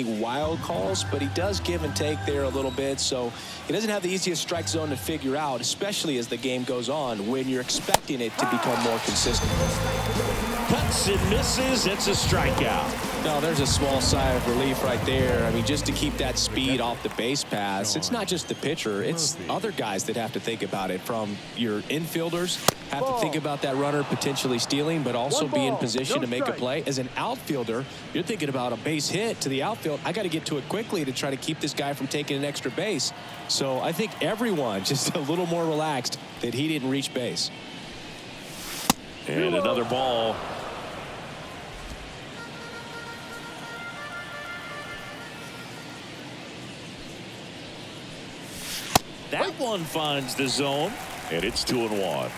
wild calls, but he does give and take there a little bit, so he doesn't have the easiest strike zone to figure out, especially as the game goes on when you're expecting it to become more consistent. Cuts and misses. It's a strikeout. No, there's a small sigh of relief right there. I mean, just to keep that speed off the base pass, it's not just the pitcher, it's other guys that have to think about it. From your infielders have to think about that runner potentially stealing, but also be in position to make a play. As an outfielder, you're thinking about a base hit to the outfield. I got to get to it quickly to try to keep this guy from taking an extra base. So I think everyone just a little more relaxed that he didn't reach base. And another ball. That one finds the zone, and it's 2-1.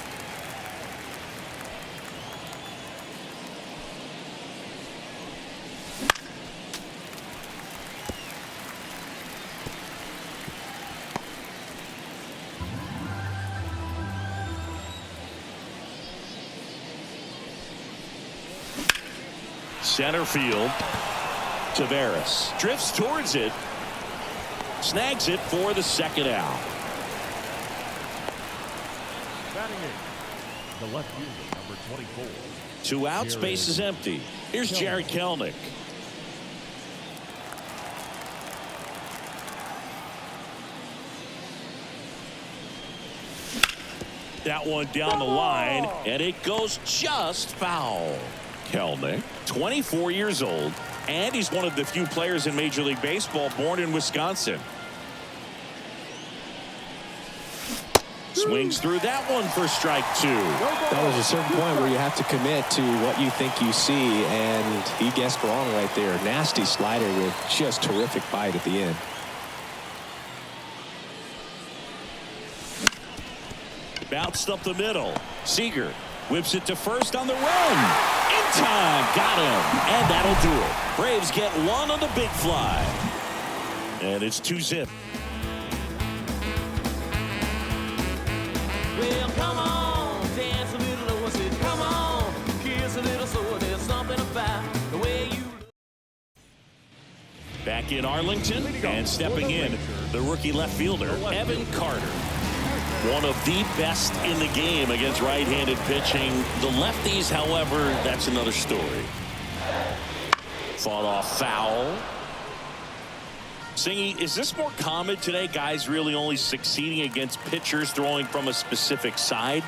Center field. Taveras drifts towards it. Snags it for the second out. The left fielder, number 24. 2 outs, base is empty. Here's Jared Kelenic. That one down the line, and it goes just foul. Kelenic, 24 years old, and he's one of the few players in Major League Baseball born in Wisconsin. Swings through that one for strike 2. That was a certain point where you have to commit to what you think you see, and he guessed wrong right there. Nasty slider with just terrific bite at the end. Bounced up the middle. Seager whips it to first on the run. In time. Got him. And that'll do it. Braves get one on the big fly. And it's 2-zip. Well, come on, dance a little, I said, come on, kiss a little, so there's something about the way you look. Back in Arlington, and stepping in, the rookie left fielder, Evan Carter. One of the best in the game against right-handed pitching. The lefties, however, that's another story. Fought off foul. Singy, is this more common today? Guys really only succeeding against pitchers throwing from a specific side?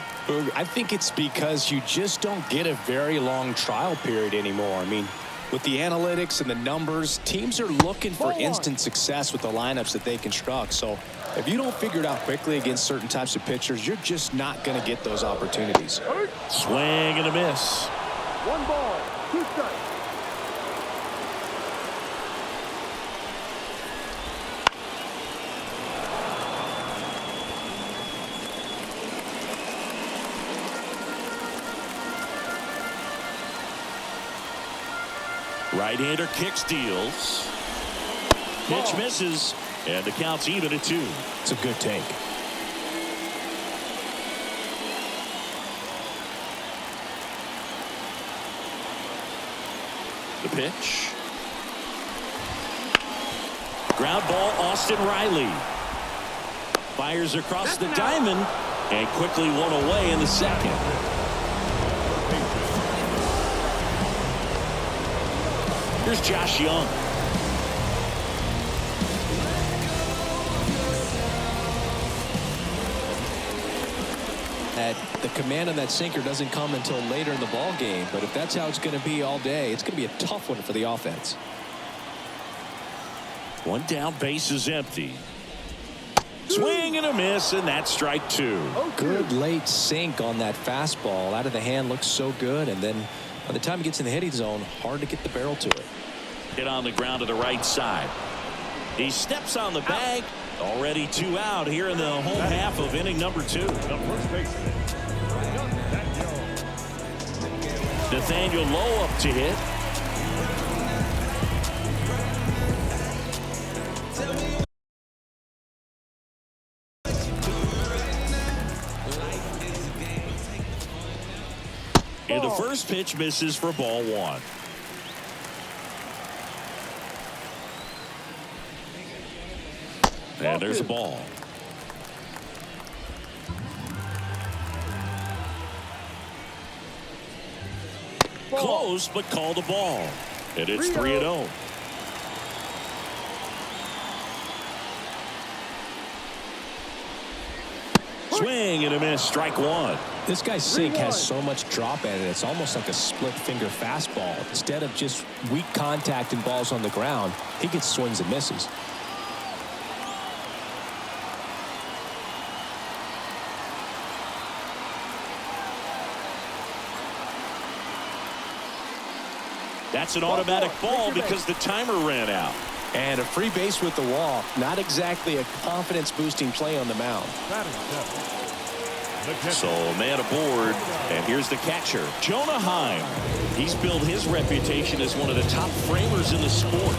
I think it's because you just don't get a very long trial period anymore. I mean, with the analytics and the numbers, teams are looking for instant success with the lineups that they construct. So if you don't figure it out quickly against certain types of pitchers, you're just not going to get those opportunities. Swing and a miss. 1 ball, 2 strikes. Right-hander kicks, deals. Pitch misses, and the count's even at 2. It's a good take. The pitch. Ground ball, Austin Riley. Fires across the diamond, and quickly one away in the second. Here's Josh Young. The command on that sinker doesn't come until later in the ball game, but if that's how it's going to be all day, it's going to be a tough one for the offense. 1 down, base is empty. Swing and a miss, and that's strike 2. Good late sink on that fastball. Out of the hand, looks so good, and then by the time he gets in the hitting zone, hard to get the barrel to it. Hit on the ground to the right side. He steps on the bag. Already 2 out here in the home half of inning number 2. The first baseman, Nathaniel Lowe up to hit. And the first pitch misses for ball 1. And there's a ball. Close, but called a ball. And it's 3-0. Swing and a miss. Strike one. This guy's sink has so much drop at it. It's almost like a split finger fastball. Instead of just weak contact and balls on the ground, he gets swings and misses. That's an automatic ball because the timer ran out. And a free base with the walk. Not exactly a confidence-boosting play on the mound. So man aboard, and here's the catcher, Jonah Heim. He's built his reputation as one of the top framers in the sport.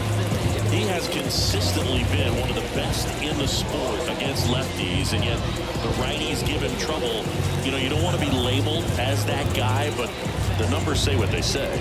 He has consistently been one of the best in the sport against lefties, and yet the righties give him trouble. You know, you don't want to be labeled as that guy, but the numbers say what they say.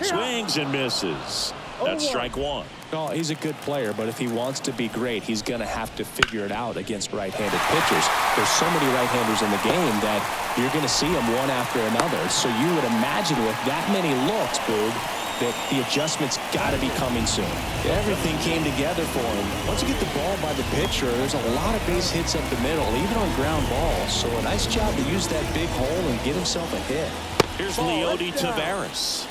Swings and misses. That's strike one. No, he's a good player, but if he wants to be great, he's going to have to figure it out against right-handed pitchers. There's so many right-handers in the game that you're going to see them one after another. So you would imagine with that many looks, Boog, that the adjustments got to be coming soon. Everything came together for him. Once you get the ball by the pitcher, there's a lot of base hits up the middle, even on ground balls. So a nice job to use that big hole and get himself a hit. Here's Leody Taveras.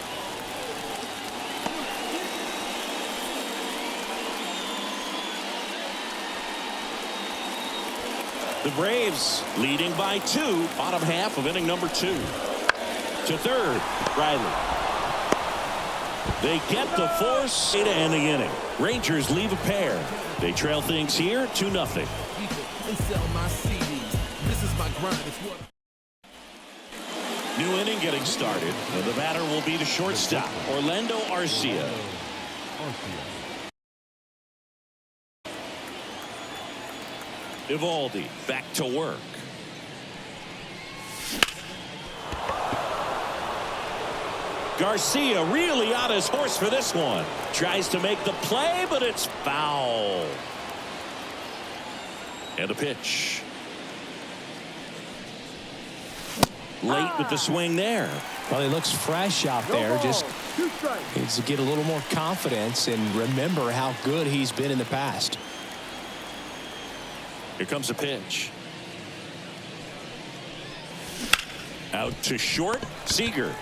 The Braves leading by 2, bottom half of inning number 2. To third, Riley. They get the force to end the inning. Rangers leave a pair. They trail things here 2-0. New inning getting started, and the batter will be the shortstop, Orlando Arcia. Evaldi back to work. Garcia really on his horse for this one. Tries to make the play, but it's foul. And a pitch. Late with the swing there. Well, he looks fresh out there. Just needs to get a little more confidence and remember how good he's been in the past. Here comes a pitch. Out to short. Seager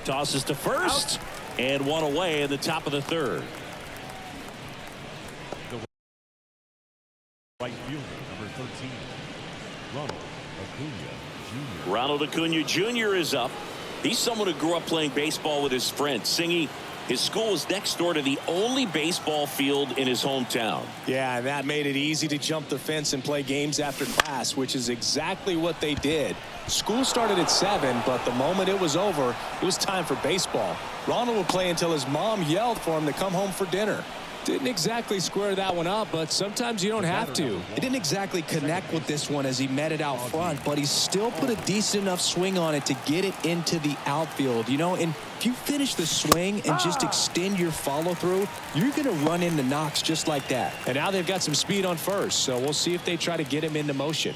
tosses to first and one away in the top of the third. Right fielder, number 13, Ronald Acuna Jr. Ronald Acuna Jr. is up. He's someone who grew up playing baseball with his friends. Singy, his school is next door to the only baseball field in his hometown. Yeah, and that made it easy to jump the fence and play games after class, which is exactly what they did. School started at 7, but the moment it was over, it was time for baseball. Ronald would play until his mom yelled for him to come home for dinner. Didn't exactly square that one up, but sometimes you don't have to. He didn't exactly connect with this one as he met it out front, but he still put a decent enough swing on it to get it into the outfield. You know, and if you finish the swing and just extend your follow-through, you're going to run into knocks just like that. And now they've got some speed on first, so we'll see if they try to get him into motion.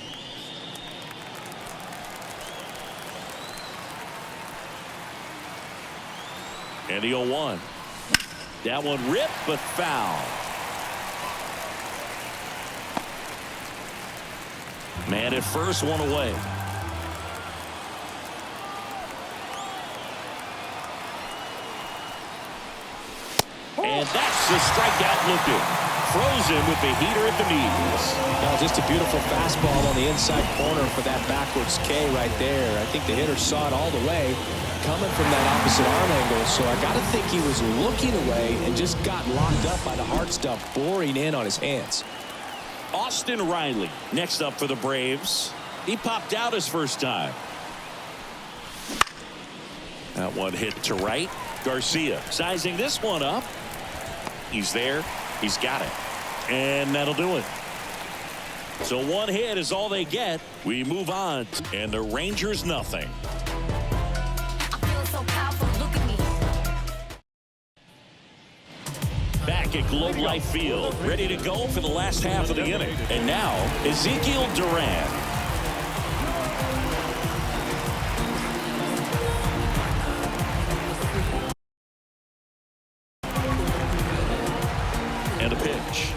And the 0-1. That one ripped, but foul. Man at first, one away. And that's the strikeout looking. Frozen with the heater at the knees. Well, just a beautiful fastball on the inside corner for that backwards K right there. I think the hitter saw it all the way coming from that opposite arm angle, so I got to think he was looking away and just got locked up by the hard stuff boring in on his hands. Austin Riley next up for the Braves. He popped out his first time. That one hit to right. Garcia sizing this one up. He's there. He's got it. And that'll do it. So one hit is all they get. We move on. And the Rangers nothing. so powerful, look at me. Back at Globe Life Field, ready to go for the last half of the inning. And now, Ezekiel Duran. And a pitch.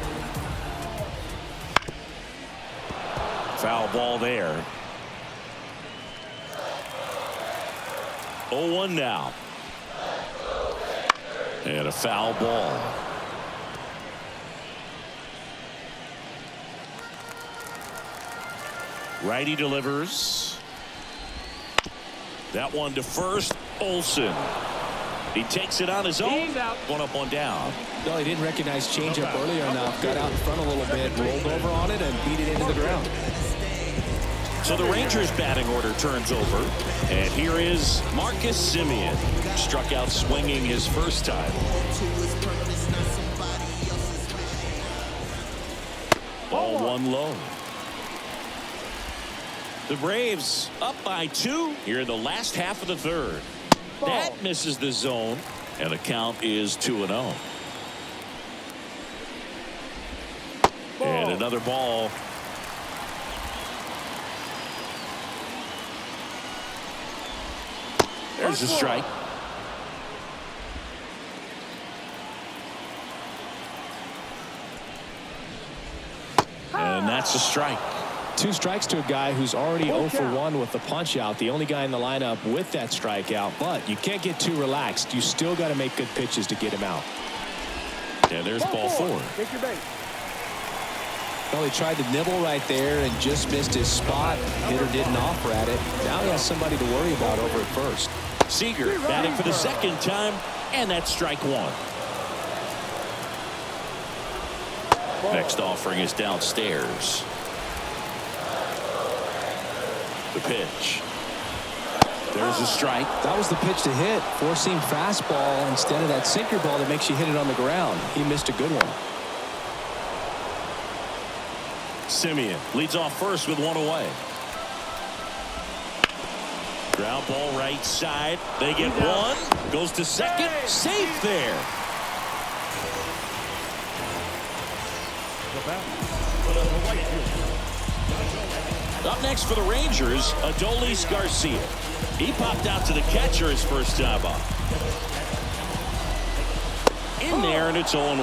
Foul ball there. 0-1 now. And a foul ball. Righty delivers. That one to first. Olsen. He takes it on his own. One up, one down. No, he didn't recognize changeup earlier enough. Got out in front a little bit, rolled over on it, and beat it into the ground. So the Rangers batting order turns over. And here is Marcus Semien. Struck out swinging his first time. Ball one low. The Braves up by 2 here in the last half of the third. That misses the zone, and the count is 2-0. And another ball. There's a strike. And that's a strike. 2 strikes to a guy who's already 0 for 1 with the punch out. The only guy in the lineup with that strikeout. But you can't get too relaxed. You still got to make good pitches to get him out. And there's ball 4. Take your bait. Well, he tried to nibble right there and just missed his spot. Hitter didn't offer at it. Now he has somebody to worry about over at first. Seager batting for the second time, and that's strike 1. Next offering is downstairs. The pitch. There's a strike. That was the pitch to hit. Four-seam fastball instead of that sinker ball that makes you hit it on the ground. He missed a good one. Semien leads off first with 1 away. Ground ball right side. They get 1. Goes to second. Safe there. Up next for the Rangers, Adolis Garcia. He popped out to the catcher his first time up. In there, and it's 0-1.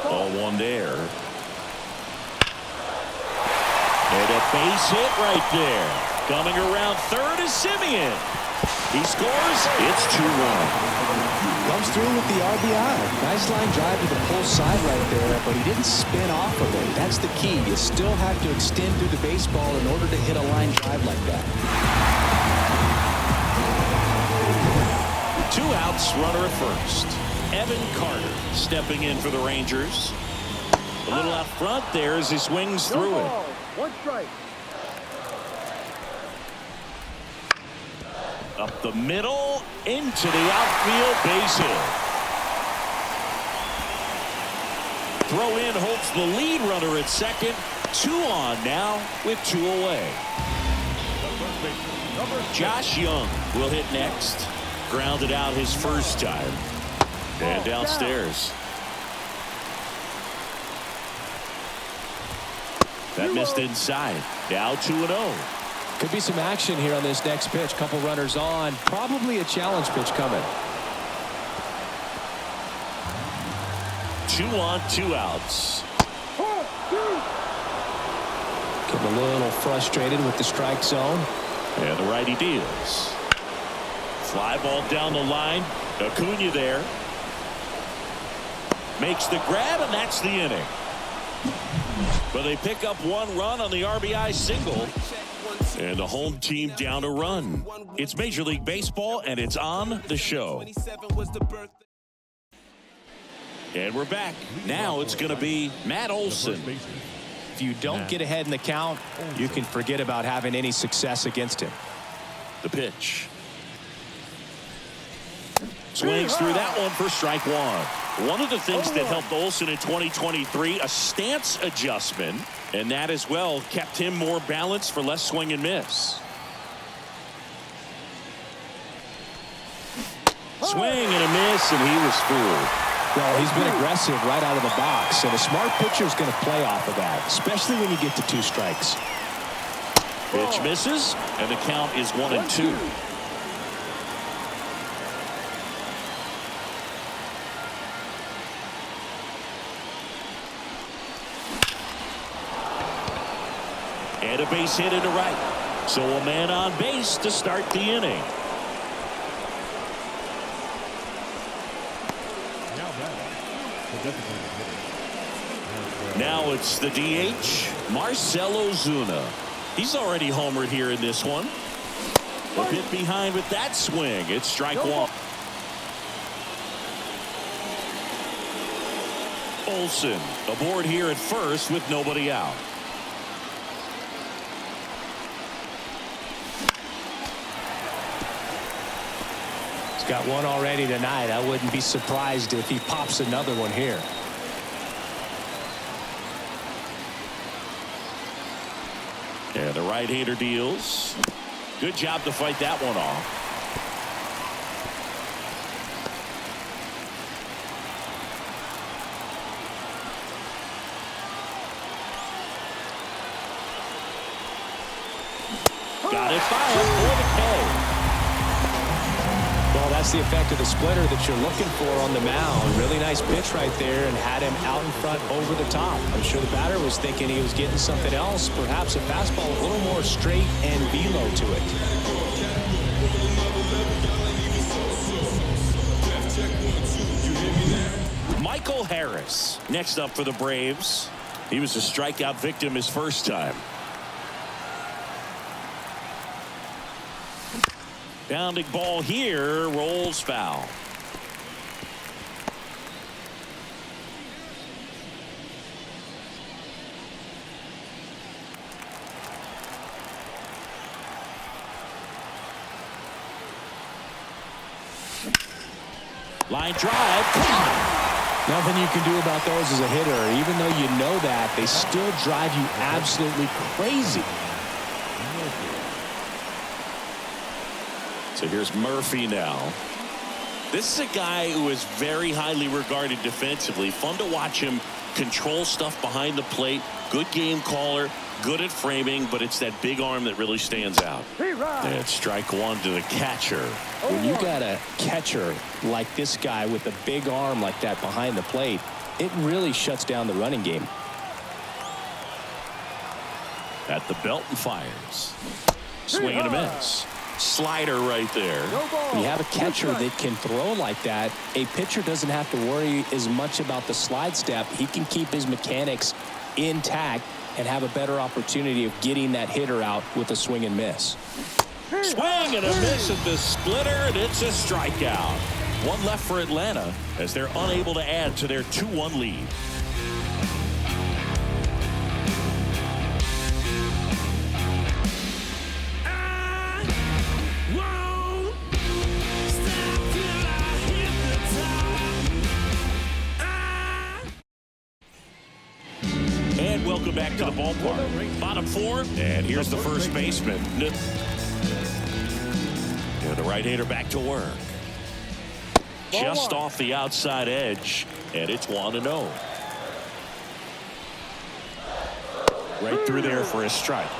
Ball 1 there. And a base hit right there. Coming around third is Semien. He scores. It's 2-1. Comes through with the RBI. Nice line drive to the pull side right there, but he didn't spin off of it. That's the key. You still have to extend through the baseball in order to hit a line drive like that. 2 outs, runner at first. Evan Carter stepping in for the Rangers. A little out front there as he swings through it. 1 strike. Up the middle, into the outfield, base hit. Throw in holds the lead runner at second. 2 on now with 2 away. Josh Young will hit next. Grounded out his first time. And downstairs. That missed inside. Now 2-0. Could be some action here on this next pitch. Couple runners on. Probably a challenge pitch coming. 2 on, 2 outs. Getting a little frustrated with the strike zone. And the righty deals. Fly ball down the line. Acuna there. Makes the grab, and that's the inning. But they pick up 1 run on the RBI single. And the home team down a run. It's Major League Baseball, and it's on the show. And we're back. Now it's going to be Matt Olson. If you don't get ahead in the count, you can forget about having any success against him. The pitch. Swings through that one for strike 1. One of the things that helped Olsen in 2023, a stance adjustment, and that as well kept him more balanced for less swing and miss. Swing and a miss, and he was fooled. Well, he's been aggressive right out of the box, and a smart pitcher is going to play off of that, especially when you get to 2 strikes. Pitch misses, and the count is 1-2. And a base hit into right. So a man on base to start the inning. Now it's the DH, Marcell Ozuna. He's already homered here in this one. A bit behind with that swing. It's strike 1. Olsen aboard here at first with nobody out. He's got one already tonight. I wouldn't be surprised if he pops another one here. And the right-hander deals. Good job to fight that one off. Got it fouled for the K. Well, that's the effect of the splitter that you're looking for on the mound. Really nice pitch right there and had him out in front over the top. I'm sure the batter was thinking he was getting something else, perhaps a fastball a little more straight and velo to it. Michael Harris next up for the Braves. He was a strikeout victim his first time. Bounding ball here, rolls foul. Line drive. Nothing you can do about those as a hitter. Even though you know that, they still drive you absolutely crazy. So here's Murphy now. This is a guy who is very highly regarded defensively. Fun to watch him control stuff behind the plate. Good game caller. Good at framing, but it's that big arm that really stands out. And strike 1 to the catcher. When you got a catcher like this guy with a big arm like that behind the plate, it really shuts down the running game. At the belt and fires. Swing and a miss. Slider right there. When you have a catcher that can throw like that, a pitcher doesn't have to worry as much about the slide step. He can keep his mechanics intact and have a better opportunity of getting that hitter out with a swing and miss. Swing and a miss at the splitter, and it's a strikeout. One left for Atlanta as they're unable to add to their 2-1 lead. Welcome back to the ballpark. Bottom 4, and here's the first baseman. And the right-hander back to work. Just off the outside edge, and it's 1-0. Right through there for a strike.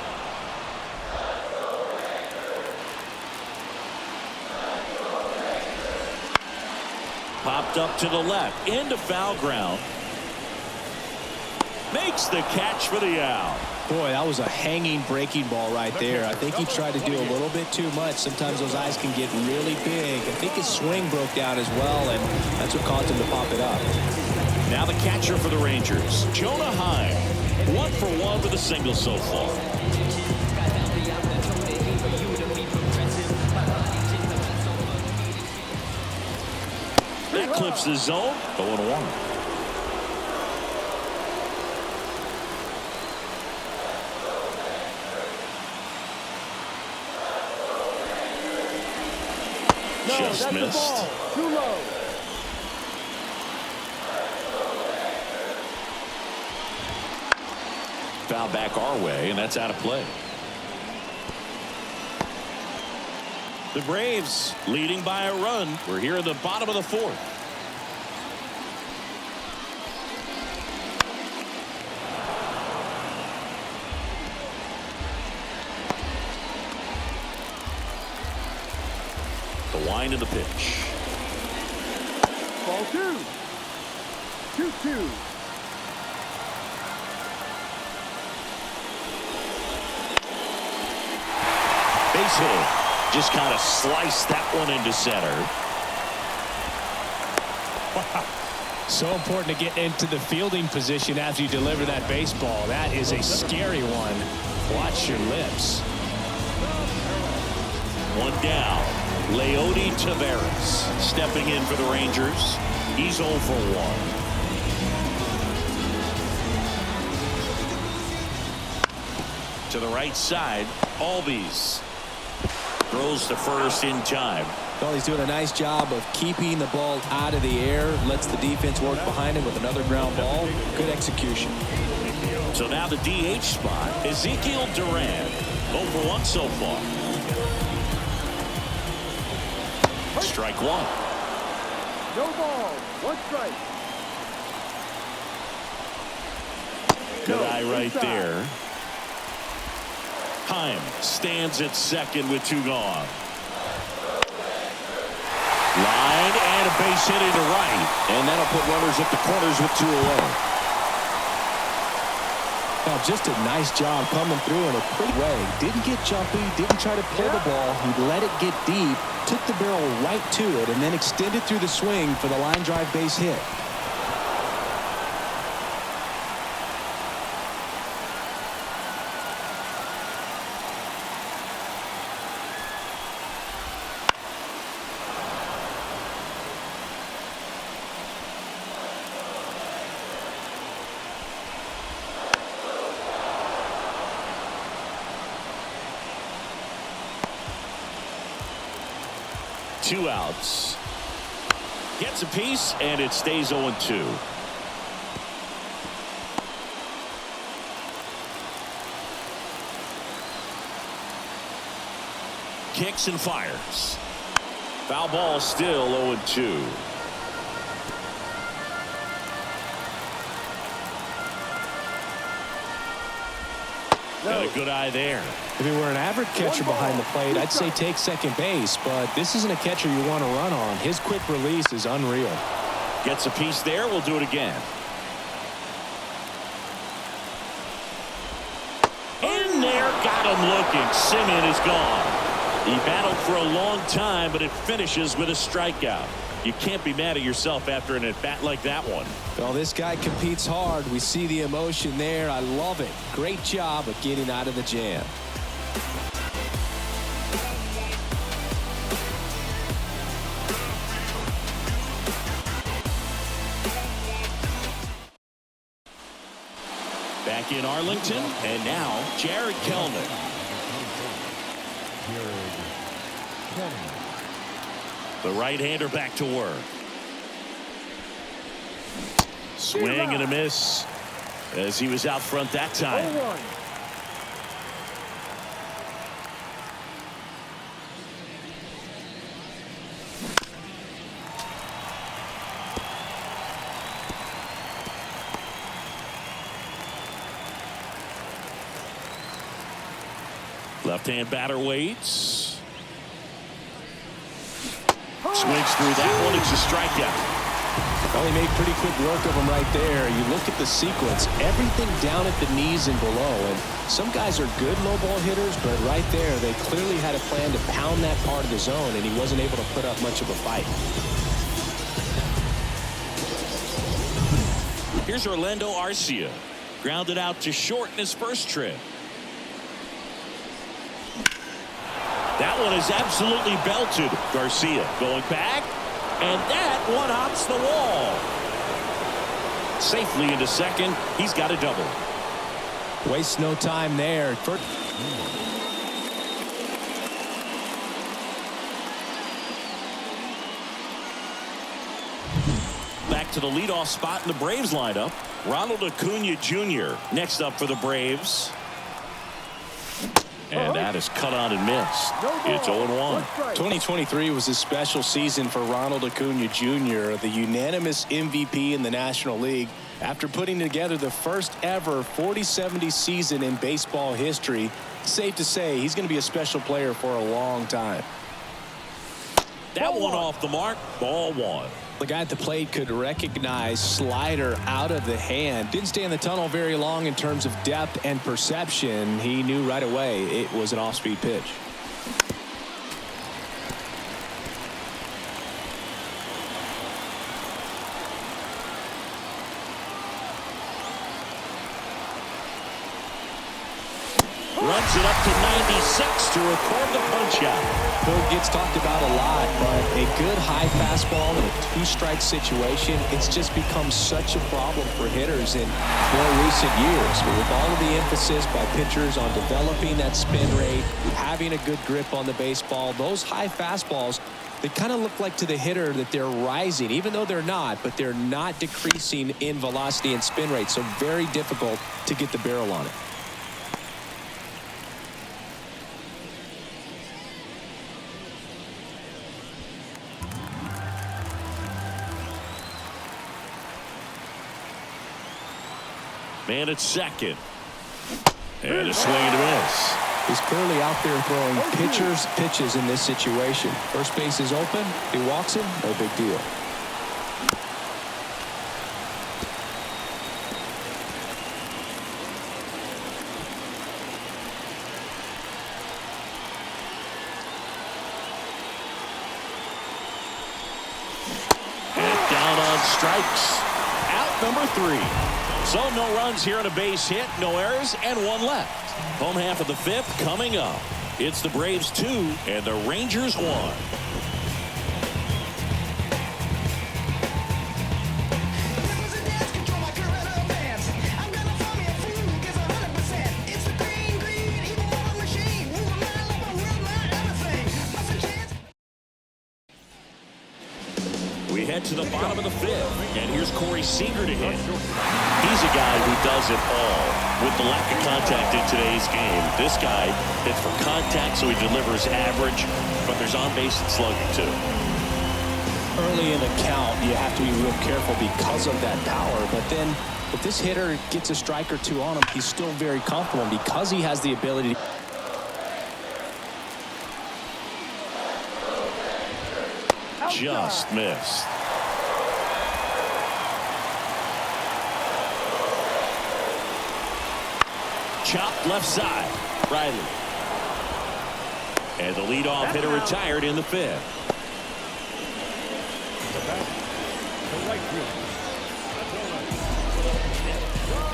Popped up to the left, into foul ground. Makes the catch for the out. Boy, that was a hanging breaking ball right there. I think he tried to do a little bit too much. Sometimes those eyes can get really big. I think his swing broke down as well, and that's what caused him to pop it up. Now the catcher for the Rangers, Jonah Heim. 1 for 1 with a single so far. That clips the zone. 0-1. Just missed. foul back our way, and that's out of play. The Braves leading by a run. We're here at the bottom of the fourth. The wind of the pitch. Ball 2. 2-2. Base hit. Just kind of sliced that one into center. So important to get into the fielding position after you deliver that baseball. That is a scary one. Watch your lips. One down. Leody Taveras stepping in for the Rangers. He's 0 for 1. To the right side, Albies throws to first in time. Well, he's doing a nice job of keeping the ball out of the air. Lets the defense work behind him with another ground ball. Good execution. So now the DH spot, Ezekiel Duran. 0 for 1 so far. Strike one. No ball. 1 strike. Good eye right there. Heim stands at second with 2 gone. Line and a base hit into right. And that'll put runners at the corners with 2 away. Well, just a nice job coming through in a pretty way. Didn't get jumpy, didn't try to pull the ball. He let it get deep, took the barrel right to it, and then extended through the swing for the line drive base hit. Two outs. Gets a piece, and it stays 0-2. Kicks and fires. Foul ball, still 0-2. Got a good eye there. If he were an average catcher behind the plate, I'd say take second base, but this isn't a catcher you want to run on. His quick release is unreal. Gets a piece there. We'll do it again. In there, got him looking. Simeon is gone. He battled for a long time, but it finishes with a strikeout. You can't be mad at yourself after an at-bat like that one. Well, this guy competes hard. We see the emotion there. I love it. Great job of getting out of the jam. Back in Arlington, and now Jared Kelnick. The right-hander back to work. Swing and a miss as he was out front that time. 0-1. Left-hand batter waits. Swings through that one. It's a strikeout. Well, he made pretty quick work of him right there. You look at the sequence, everything down at the knees and below. And some guys are good low ball hitters, but right there, they clearly had a plan to pound that part of the zone, and he wasn't able to put up much of a fight. Here's Orlando Arcia. Grounded out to short in his first trip. That one is absolutely belted. Garcia going back, and that one hops the wall. Safely into second. He's got a double. Wastes no time there. Back back to the leadoff spot in the Braves lineup. Ronald Acuna Jr. next up for the Braves. And that is cut on and missed. It's 0-1. 2023 was a special season for Ronald Acuna Jr., the unanimous MVP in the National League. After putting together the first ever 40-70 season in baseball history, it's safe to say he's going to be a special player for a long time. That one off the mark. Ball one. The guy at the plate could recognize slider out of the hand. Didn't stay in the tunnel very long in terms of depth and perception. He knew right away it was an off-speed pitch. Runs it up to 96 to record the punch out. It gets talked about a lot, but a good high fastball in a two-strike situation, it's just become such a problem for hitters in more recent years. But with all of the emphasis by pitchers on developing that spin rate, having a good grip on the baseball, those high fastballs, they kind of look like to the hitter that they're rising, even though they're not, but they're not decreasing in velocity and spin rate, so very difficult to get the barrel on it. Man at second. And a swing and a miss. He's clearly out there throwing pitchers pitches in this situation. First base is open. He walks him. No big deal. And down on strikes. Out number 3. So no runs here on a base hit, no errors, and one left. Home half of the 5th coming up. It's the Braves 2 and the Rangers 1. We head to the bottom of the 5th, and here's Corey Seager to hit. He's a guy who does it all. With the lack of contact in today's game, this guy hits for contact, so he delivers average, but there's on-base and slugging too. Early in the count, you have to be real careful because of that power, but then if this hitter gets a strike or two on him, he's still very comfortable because he has the ability to... Just missed. Chopped left side. Riley. And the leadoff hitter retired in the 5th.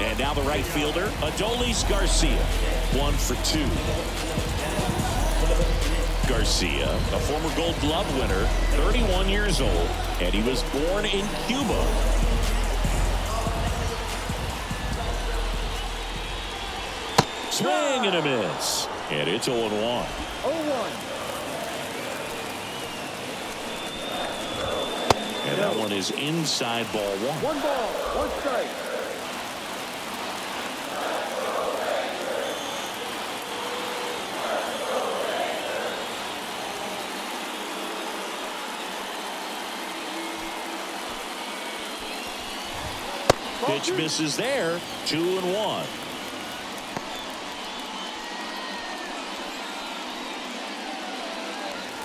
And now the right fielder, Adolis Garcia. 1 for 2. Garcia, a former Gold Glove winner, 31 years old, and he was born in Cuba. Swing and a miss. And it's 0-1. 0-1. And that one is inside ball 1. 1 ball, 1 strike. Pitch misses there. 2-1.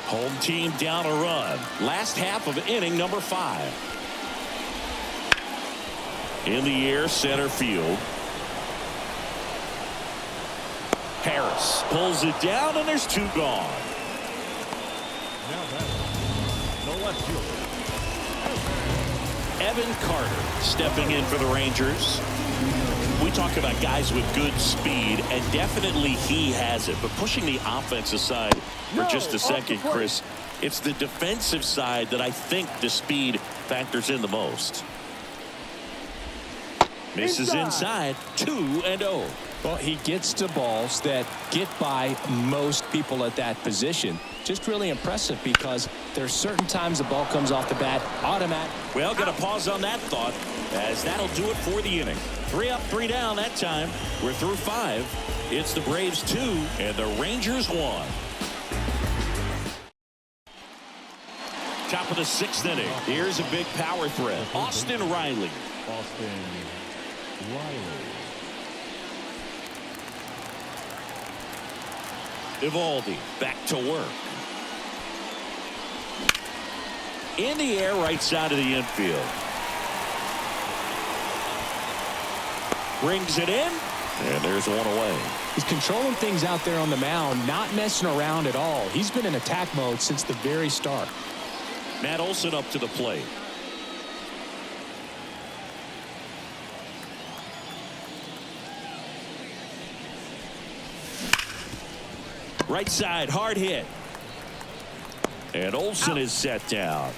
Home team down a run. Last half of inning number 5. In the air, center field. Harris pulls it down, and there's 2 gone. Now batting, the left fielder. Evan Carter stepping in for the Rangers. We talk about guys with good speed, and definitely he has it. But pushing the offense aside for just a second, Chris, it's the defensive side that I think the speed factors in the most. Misses inside. 2-0. Well, he gets to balls that get by most people at that position. Just really impressive because there's certain times the ball comes off the bat automatic. Well, going to pause on that thought, as that'll do it for the inning. 3 up, 3 down that time. We're through 5. It's the Braves 2 and the Rangers 1. Top of the 6th inning. Here's a big power threat. Austin Riley. Austin Riley. Evaldi back to work. In the air, right side of the infield. Brings it in, and there's one away. He's controlling things out there on the mound, not messing around at all. He's been in attack mode since the very start. Matt Olson up to the plate. Right side, hard hit. And Olson is set down.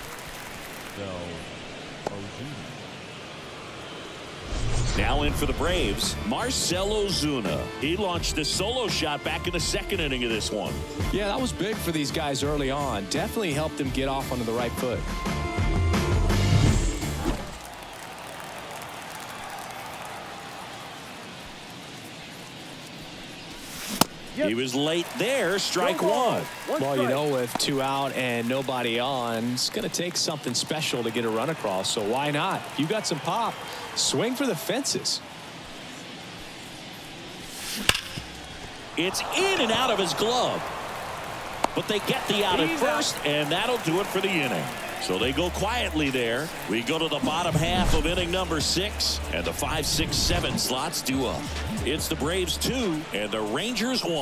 Now in for the Braves, Marcell Ozuna. He launched a solo shot back in the 2nd inning of this one. Yeah, that was big for these guys early on. Definitely helped them get off onto the right foot. He was late there. Strike 1. Well, you know, with 2 out and nobody on, it's going to take something special to get a run across. So why not? If you got some pop, swing for the fences. It's in and out of his glove. But they get the out at first, and that'll do it for the inning. So they go quietly there. We go to the bottom half of inning number 6, and the 5, 6, 7 slots due up. It's the Braves 2 and the Rangers 1.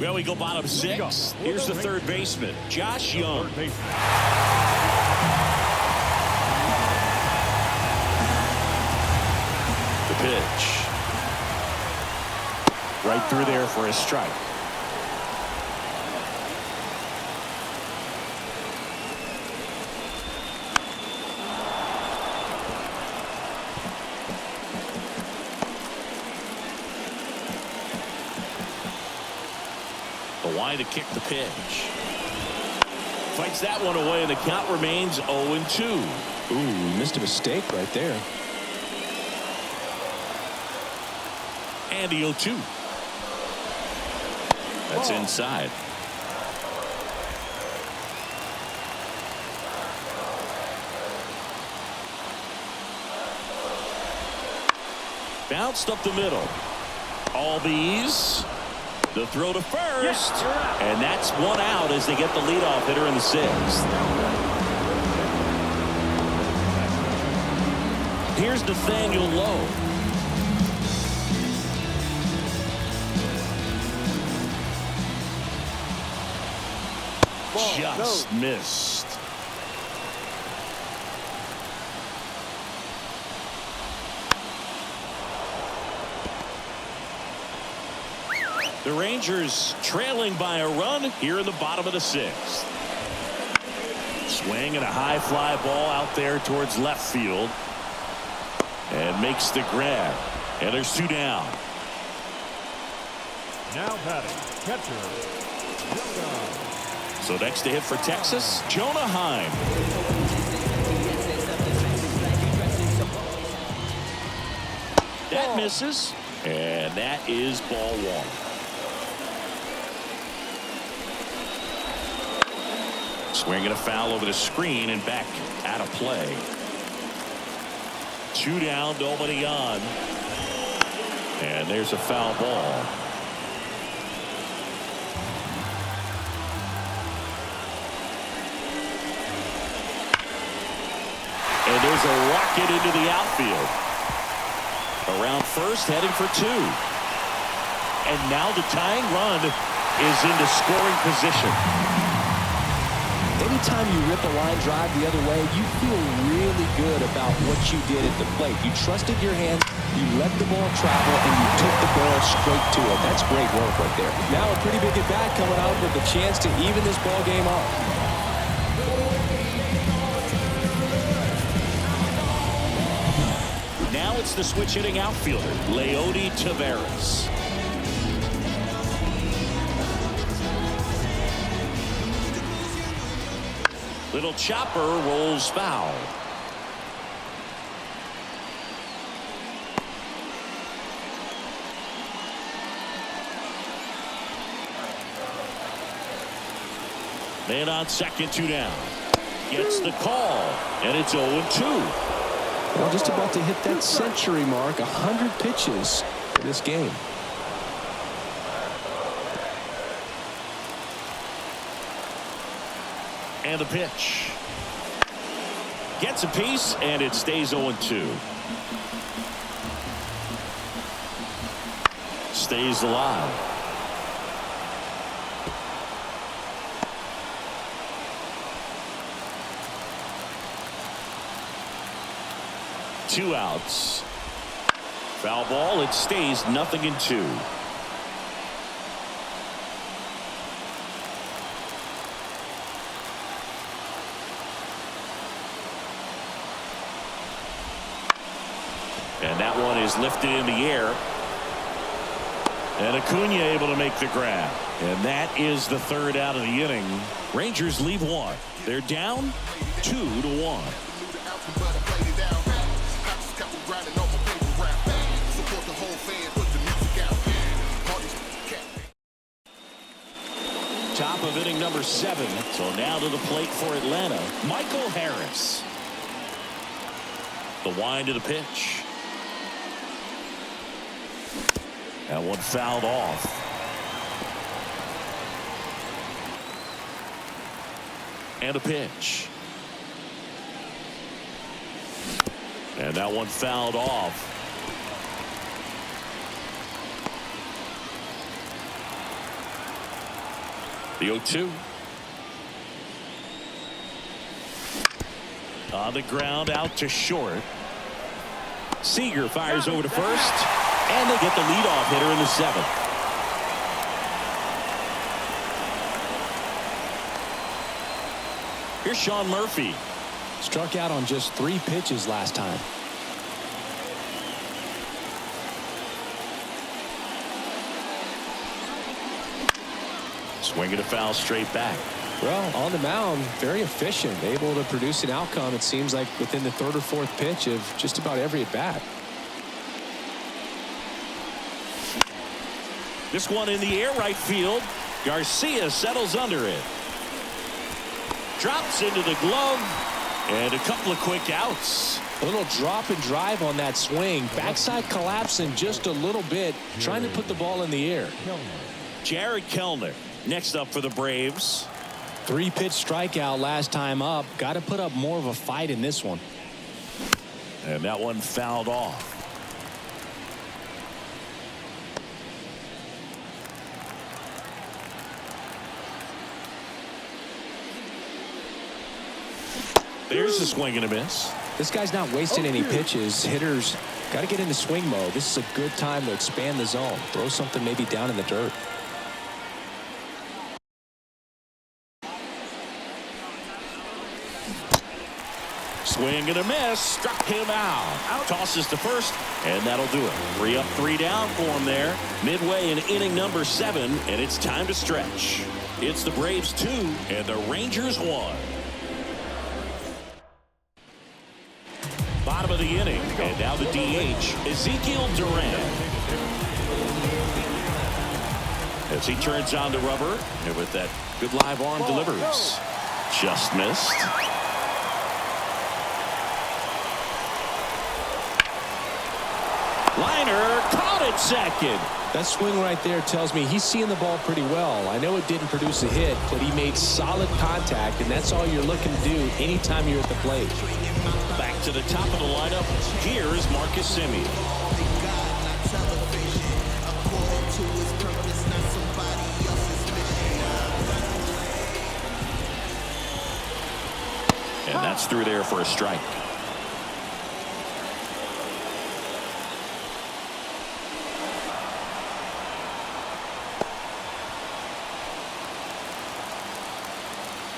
Well, we go bottom 6. Here's the 3rd baseman, Josh Young. The pitch. Right through there for a strike. The wide to kick the pitch. Fights that one away, and the count remains 0-2. Ooh, missed a mistake right there. And the 0-2. That's inside. Bounced up the middle. Albies. The throw to first. And that's 1 out as they get the leadoff hitter in the 6th. Here's Nathaniel Lowe. Just missed. The Rangers trailing by a run here in the bottom of the 6th. Swing and a high fly ball out there towards left field. And makes the grab. And there's 2 down. Now batting, catcher, Jonah. So next to hit for Texas, Jonah Heim. That misses, and that is ball 1. Swinging a foul over the screen and back out of play. 2 down, nobody on. And there's a foul ball. And there's a rocket into the outfield. Around first, heading for 2. And now the tying run is into scoring position. Anytime you rip a line drive the other way, you feel really good about what you did at the plate. You trusted your hands, you let the ball travel, and you took the ball straight to it. That's great work right there. Now a pretty big at-bat coming out with a chance to even this ball game up. it's the switch hitting outfielder, Leody Taveras. Little chopper rolls foul. Man on second, 2 down. Gets the call, and it's 0-2. Well, just about to hit that century mark, 100 pitches for this game. And the pitch. Gets a piece, and it stays 0-2. Stays alive. Two outs. Foul ball. It stays 0-2. And that one is lifted in the air. And Acuna able to make the grab. And that is the third out of the inning. Rangers leave one. They're down 2-1. Top of inning number 7. So now to the plate for Atlanta, Michael Harris. The wind of the pitch. That one fouled off. And a pitch. And that one fouled off. The 0-2. On the ground, out to short. Seager fires over to first, and they get the leadoff hitter in the 7th. Here's Sean Murphy. Struck out on just 3 pitches last time. Swinging a foul straight back. Well, on the mound, very efficient, able to produce an outcome, it seems like, within the 3rd or 4th pitch of just about every at bat. This one in the air, right field. Garcia settles under it. Drops into the glove, and a couple of quick outs. A little drop and drive on that swing. Backside collapsing just a little bit, trying to put the ball in the air. Jared Kellner next up for the Braves. 3-pitch strikeout last time up. Got to put up more of a fight in this one. And that one fouled off. There's a swing and a miss. This guy's not wasting any pitches. Hitters got to get into swing mode. This is a good time to expand the zone. Throw something maybe down in the dirt. Swing and a miss. Struck him out. Tosses to first, and that'll do it. 3 up, 3 down for him there. Midway in inning number 7, and it's time to stretch. It's the Braves 2 and the Rangers 1. Bottom of the inning, and now the DH, Ezekiel Duran. As he turns on the rubber, and with that good live arm delivers. Just missed. Liner caught it second. That swing right there tells me he's seeing the ball pretty well. I know it didn't produce a hit, but he made solid contact, and that's all you're looking to do anytime you're at the plate. Back to the top of the lineup. Here is Marcus Semien. And that's through there for a strike.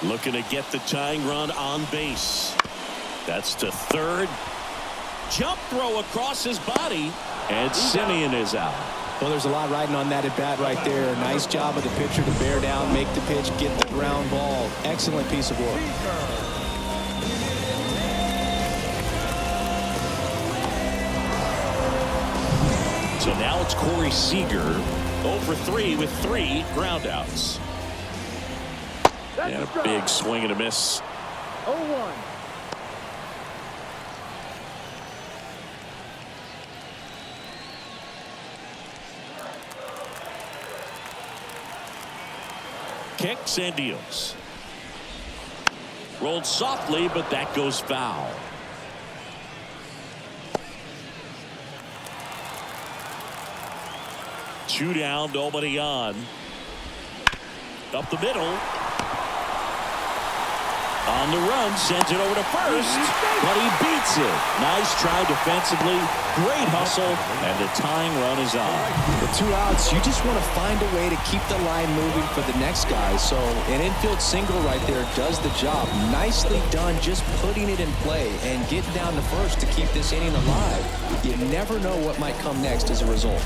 Looking to get the tying run on base. That's to third. jump throw across his body, and Simeon is out. Well, there's a lot riding on that at bat right there. Nice job of the pitcher to bear down, make the pitch, get the ground ball. Excellent piece of work. So now it's Corey Seager, 0 for 3 with 3 groundouts. And a big swing and a miss. 0-1. Kicks and deals. Rolled softly, but that goes foul. Two down, nobody on. Up the middle. On the run, sends it over to first, but he beats it. Nice try defensively, great hustle, and the tying run is on. With 2 outs, you just want to find a way to keep the line moving for the next guy. So an infield single right there does the job. Nicely done, just putting it in play and getting down to first to keep this inning alive. You never know what might come next as a result.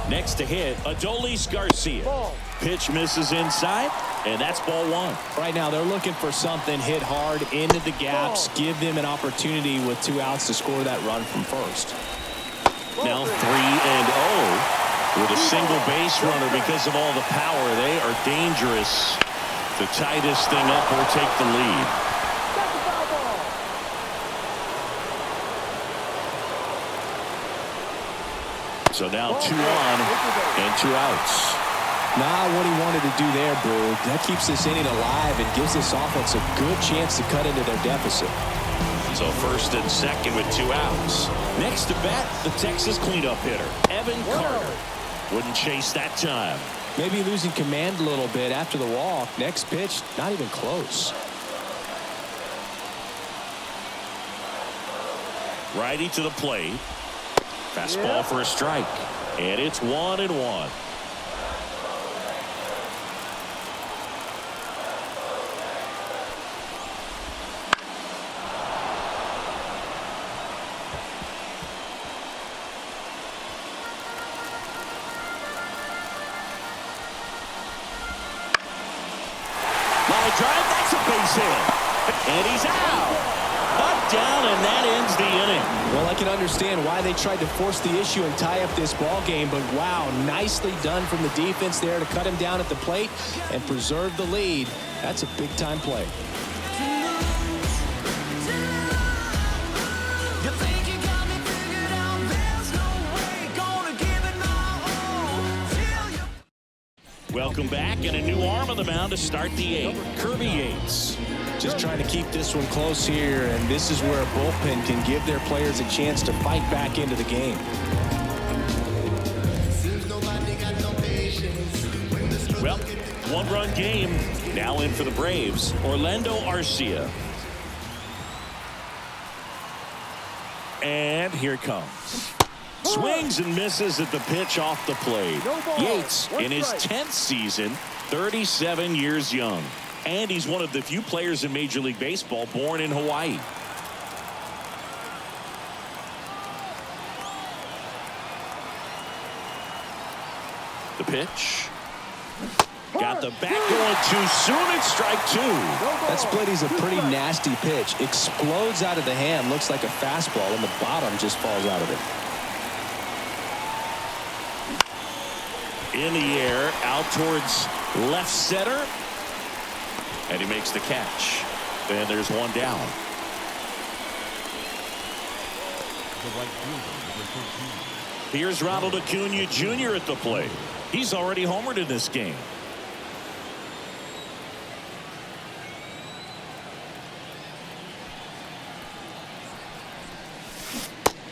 Next to hit, Adolis Garcia. Pitch misses inside, and that's ball 1. Right now, they're looking for something, hit hard into the gaps, give them an opportunity with 2 outs to score that run from first. Now 3-0 with a single base runner because of all the power. They are dangerous to tie this thing up or take the lead. So now 2 on and 2 outs. Not what he wanted to do there, Brew. That keeps this inning alive and gives this offense a good chance to cut into their deficit. So first and second with 2 outs. Next to bat, the Texas cleanup hitter, Evan Carter. Wouldn't chase that time. Maybe losing command a little bit after the walk. Next pitch, not even close. Righty to the plate. Fastball for a strike. And it's 1-1. Line drive, that's a base hit. And he's out. Up, down, and that ends the inning. Well, I can understand why they tried to force the issue and tie up this ball game, but wow, nicely done from the defense there to cut him down at the plate and preserve the lead. That's a big-time play. Welcome back, and a new arm on the mound to start the 8th. Kirby Yates. Just trying to keep this one close here, and this is where a bullpen can give their players a chance to fight back into the game. Well, 1-run game. Now in for the Braves, Orlando Arcia. And here it comes. Swings and misses at the pitch off the plate. Yates, in his 10th season, 37 years young. And he's one of the few players in Major League Baseball born in Hawaii. The pitch. Got the bat going too soon. It's strike 2. That split is a pretty nasty pitch. Explodes out of the hand. Looks like a fastball, and the bottom just falls out of it. In the air, out towards left center. And he makes the catch. And there's 1 down. The right fielder, number 13. Here's Ronald Acuna Jr. at the plate. He's already homered in this game.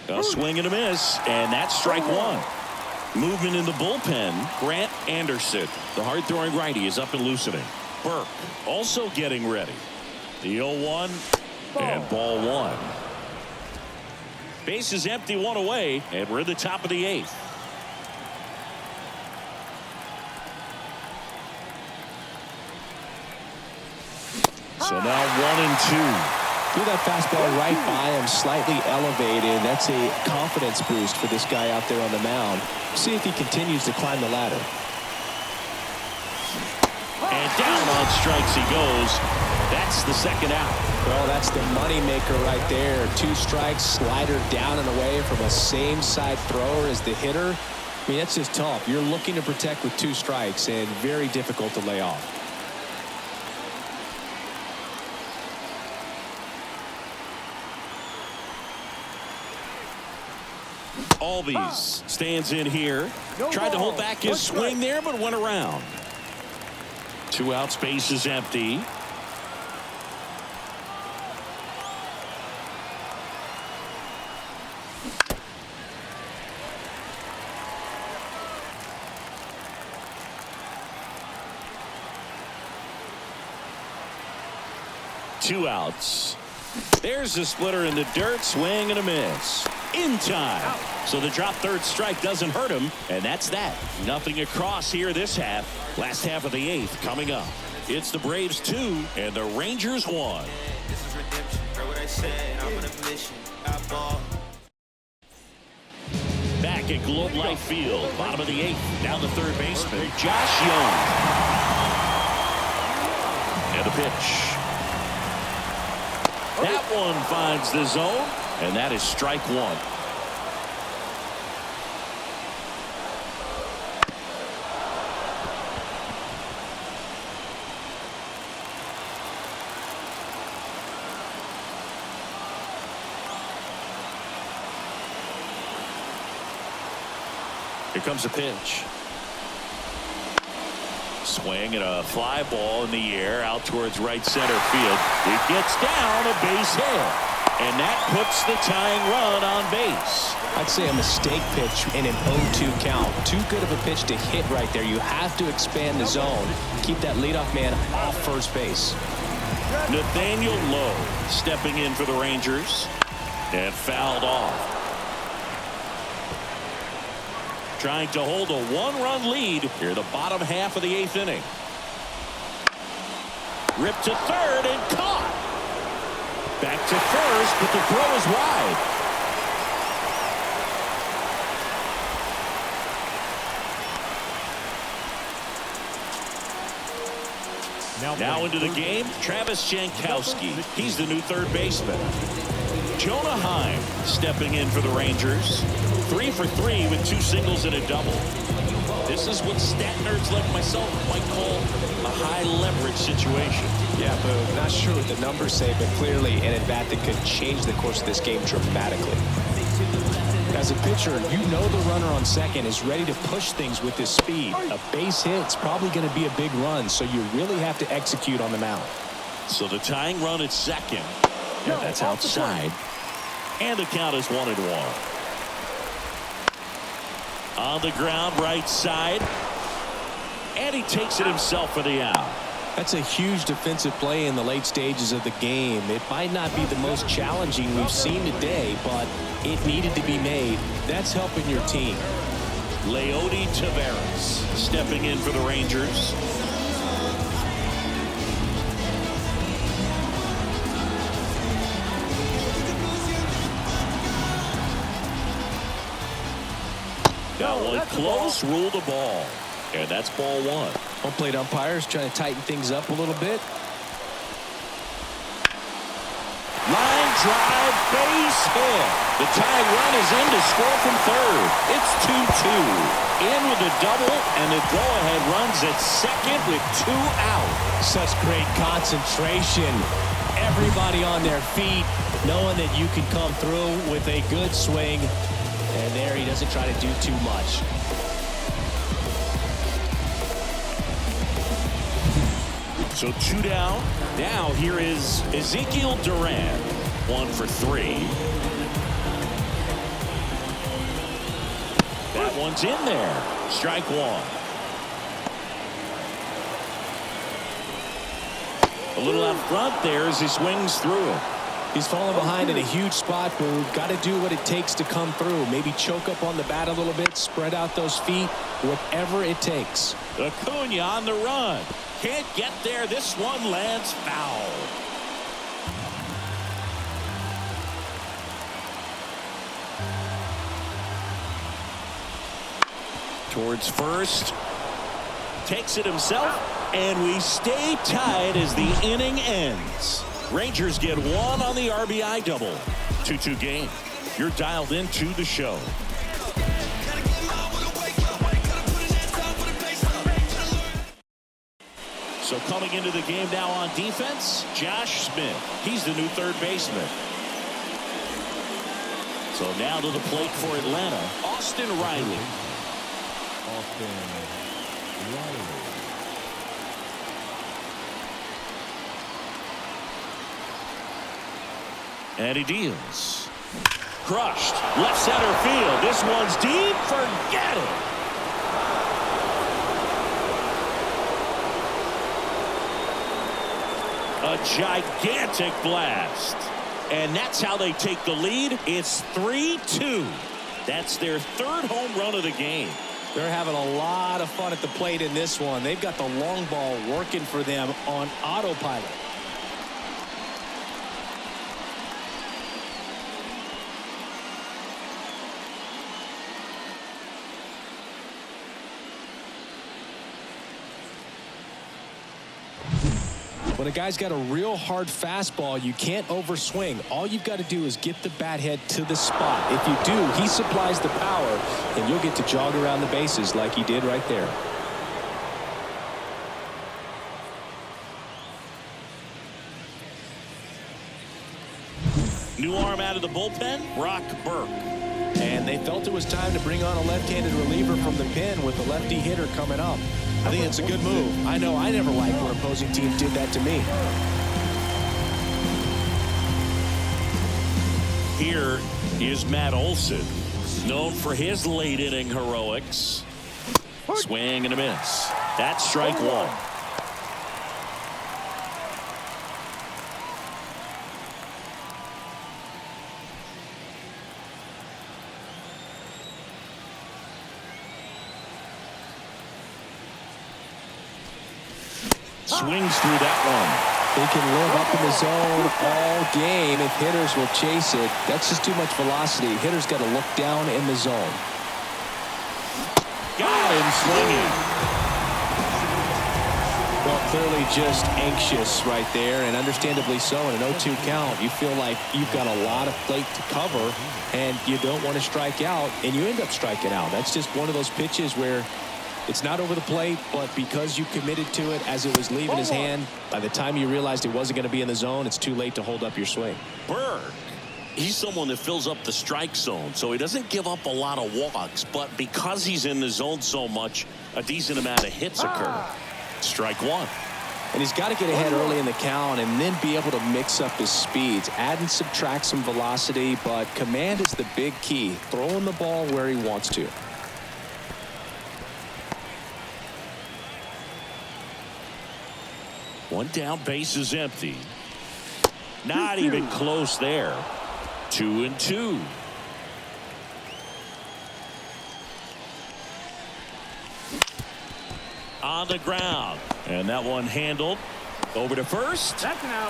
A swing and a miss, and that's strike 1. Movement in the bullpen. Grant Anderson, the hard-throwing righty, is up and loosening. Burke also getting ready. The 0-1 and ball 1. Base is empty, 1 away, and we're at the top of the 8th. So now 1-2. Threw that fastball right by him, slightly elevated. That's a confidence boost for this guy out there on the mound. See if he continues to climb the ladder. And down on strikes he goes. That's the second out. Well, that's the moneymaker right there. 2 strikes, slider down and away from a same side thrower as the hitter. I mean, that's just tough. You're looking to protect with 2 strikes and very difficult to lay off. Albies stands in here. Tried to hold back his swing there, but went around. 2 outs, base is empty. Two outs. There's the splitter in the dirt. Swing and a miss. In time. So the drop third strike doesn't hurt him. And that's that. Nothing across here this half. Last half of the 8th coming up. It's the Braves 2 and the Rangers 1. This is redemption. Heard what I said. I'm on a mission. I ball. Back at Globe Life Field. Bottom of the 8th. Now the third baseman, Josh Young. And the pitch. That one finds the zone, and that is strike 1. Here comes a pitch. Swing and a fly ball in the air out towards right center field. It gets down, a base hit. And that puts the tying run on base. I'd say a mistake pitch in an 0-2 count. Too good of a pitch to hit right there. You have to expand the zone. Keep that leadoff man off first base. Nathaniel Lowe stepping in for the Rangers. And fouled off. Trying to hold a 1-run lead here the bottom half of the 8th inning. Ripped to third and caught. Back to first, but the throw is wide. Now into the game, Travis Jankowski. He's the new third baseman. Jonah Heim stepping in for the Rangers. 3 for 3 with 2 singles and a double. This is what stat nerds like myself might call a high leverage situation. Yeah, but not sure what the numbers say, but clearly an at-bat that could change the course of this game dramatically. As a pitcher, you know the runner on second is ready to push things with his speed. A base hit's probably going to be a big run, so you really have to execute on the mound. So the tying run at second. Yeah, that's outside. And the count is 1-1. On the ground, right side. And he takes it himself for the out. That's a huge defensive play in the late stages of the game. It might not be the most challenging we've seen today, but it needed to be made. That's helping your team. Leody Taveras stepping in for the Rangers. That one close, ruled a ball. And that's ball 1. Home plate umpires trying to tighten things up a little bit. Line drive, base hit. The tying run is in to score from third. It's 2-2. In with a double, and the go-ahead runs at second with 2 out. Such great concentration. Everybody on their feet, knowing that you can come through with a good swing. And there he doesn't try to do too much. So 2 down. Now here is Ezekiel Duran. 1 for 3. That one's in there. Strike 1. A little out front there as he swings through it. He's falling behind in a huge spot, but we've got to do what it takes to come through. Maybe choke up on the bat a little bit, spread out those feet, whatever it takes. Acuna on the run. Can't get there. This one lands foul. towards first. Takes it himself, and we stay tied as the inning ends. Rangers get one on the RBI double. 2-2 game. You're dialed into the show. So coming into the game now on defense, Josh Smith. He's the new third baseman. So now to the plate for Atlanta, Austin Riley. And he deals. Crushed. Left center field. This one's deep. Forget it. A gigantic blast. And that's how they take the lead. It's 3-2. That's their third home run of the game. They're having a lot of fun at the plate in this one. They've got the long ball working for them on autopilot. When a guy's got a real hard fastball, you can't overswing. All you've got to do is get the bat head to the spot. If you do, he supplies the power, and you'll get to jog around the bases like he did right there. New arm out of the bullpen, Brock Burke. And they felt it was time to bring on a left-handed reliever from the pen with a lefty hitter coming up. I think it's a good move. I know I never liked when opposing teams did that to me. Here is Matt Olson, known for his late inning heroics. Swing and a miss. That's strike one. Swings through that one. They can live up in the zone all game if hitters will chase it. That's just too much velocity. Hitters got to look down in the zone. Got him swinging. Well, clearly just anxious right there, and understandably so. In an 0-2 count, you feel like you've got a lot of plate to cover, and you don't want to strike out, and you end up striking out. That's just one of those pitches where it's not over the plate, but because you committed to it as it was leaving his hand, by the time you realized it wasn't going to be in the zone, it's too late to hold up your swing. Burke, he's someone that fills up the strike zone, so he doesn't give up a lot of walks, but because he's in the zone so much, a decent amount of hits occur. Strike one. And he's got to get ahead early in the count and then be able to mix up his speeds, add and subtract some velocity, but command is the big key. Throwing the ball where he wants to. One down, base is empty. Not even close there. 2-2. On the ground. And that one handled. Over to first.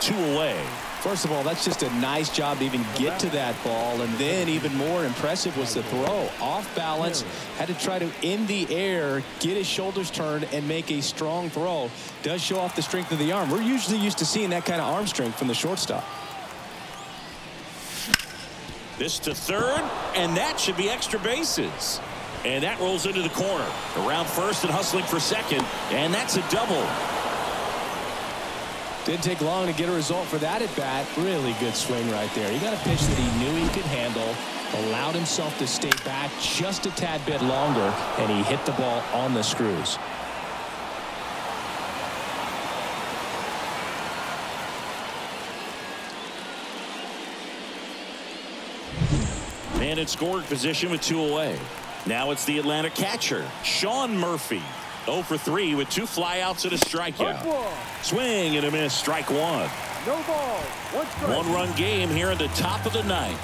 Two away. First of all, that's just a nice job to even get to that ball, and then even more impressive was the throw. Off balance, had to try to in the air, get his shoulders turned and make a strong throw. Does show off the strength of the arm. We're usually used to seeing that kind of arm strength from the shortstop. This to third, and that should be extra bases. And that rolls into the corner. Around first and hustling for second, and that's a double. Didn't take long to get a result for that at bat. Really good swing right there. He got a pitch that he knew he could handle, allowed himself to stay back just a tad bit longer, and he hit the ball on the screws. Man in scoring position with two away. Now it's the Atlanta catcher, Sean Murphy. 0 for 3 with 2 flyouts and a strikeout. Swing and a miss, strike one. No ball, one strike. One-run game here in the top of the ninth.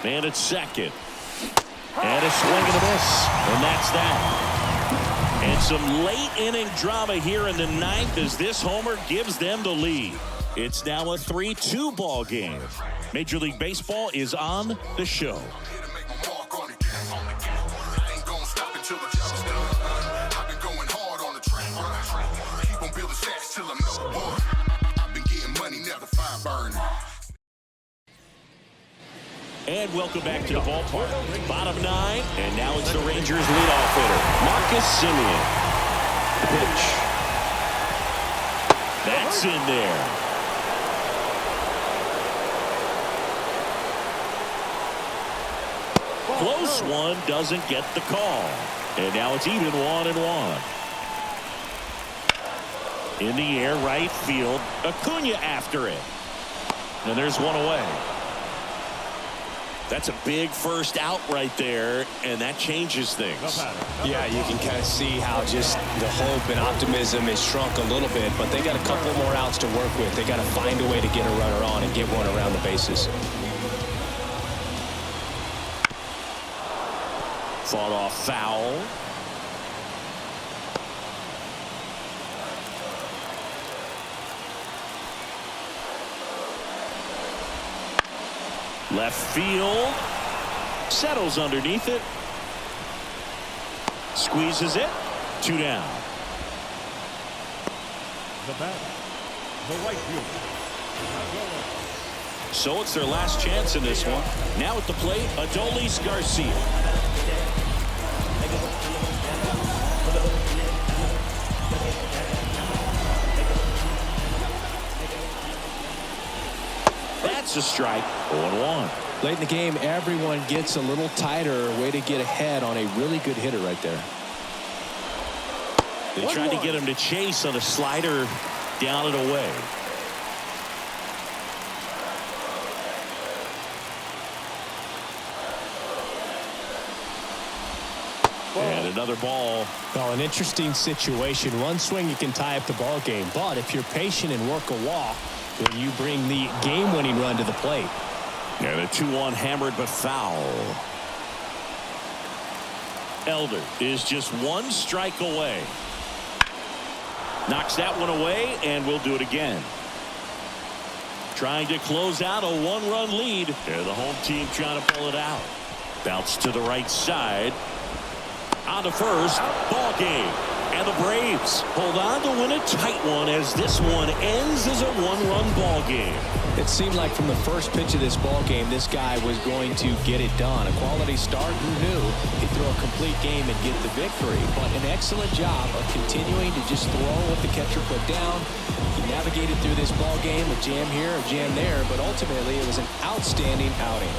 Man at second. And a swing and a miss. And that's that. And some late inning drama here in the ninth as this homer gives them the lead. It's now a 3-2 ball game. Major League Baseball is on the show. And welcome back to the ballpark. Bottom 9, and now it's the Rangers leadoff hitter, Marcus Semien. The pitch. That's in there. Close one, doesn't get the call. And now it's even 1-1. In the air, right field. Acuna after it. And there's one away. That's a big first out right there, and that changes things. Yeah, you can kind of see how just the hope and optimism is shrunk a little bit, but they got a couple more outs to work with. They got to find a way to get a runner on and get one around the bases. Fought off foul. Left field. Settles underneath it. Squeezes it. 2 down. The batter, the right fielder. So it's their last chance in this one. Now at the plate, Adolis Garcia. That's a strike. 0-1. Late in the game, everyone gets a little tighter. Way to get ahead on a really good hitter right there. They tried to get him to chase on a slider down and away. And another ball. Well, an interesting situation. One swing, you can tie up the ball game. But if you're patient and work a walk, then you bring the game-winning run to the plate. And a 2-1 hammered but foul. Elder is just one strike away. Knocks that one away, and we'll do it again. Trying to close out a 1-run lead. And the home team trying to pull it out. Bounce to the right side. On to first. Ball game. And the Braves hold on to win a tight one as this one ends as a 1-run ball game. It seemed like from the first pitch of this ball game, this guy was going to get it done. A quality start. Who knew he'd throw a complete game and get the victory? But an excellent job of continuing to just throw what the catcher put down. He navigated through this ball game, a jam here, a jam there, but ultimately it was an outstanding outing.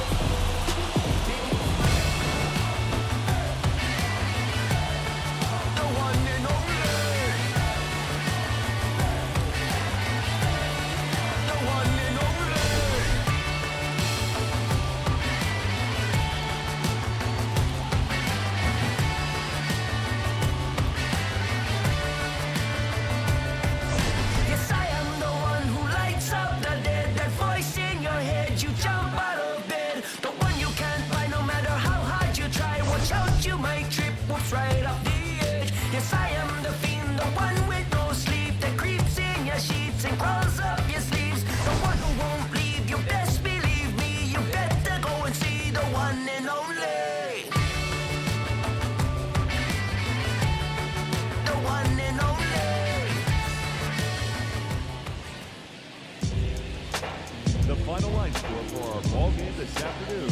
The final line score for our ball game this afternoon.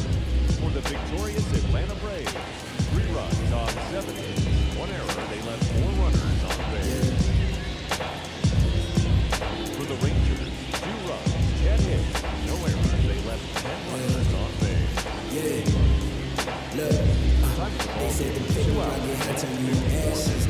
For the victorious Atlanta Braves, 3 runs on 7 hits, 1 error. They left 4 runners on base. For the Rangers, 2 runs, 10 hits, no errors. They left 10 runners on base. Look, they said the paper I get hot on your asses.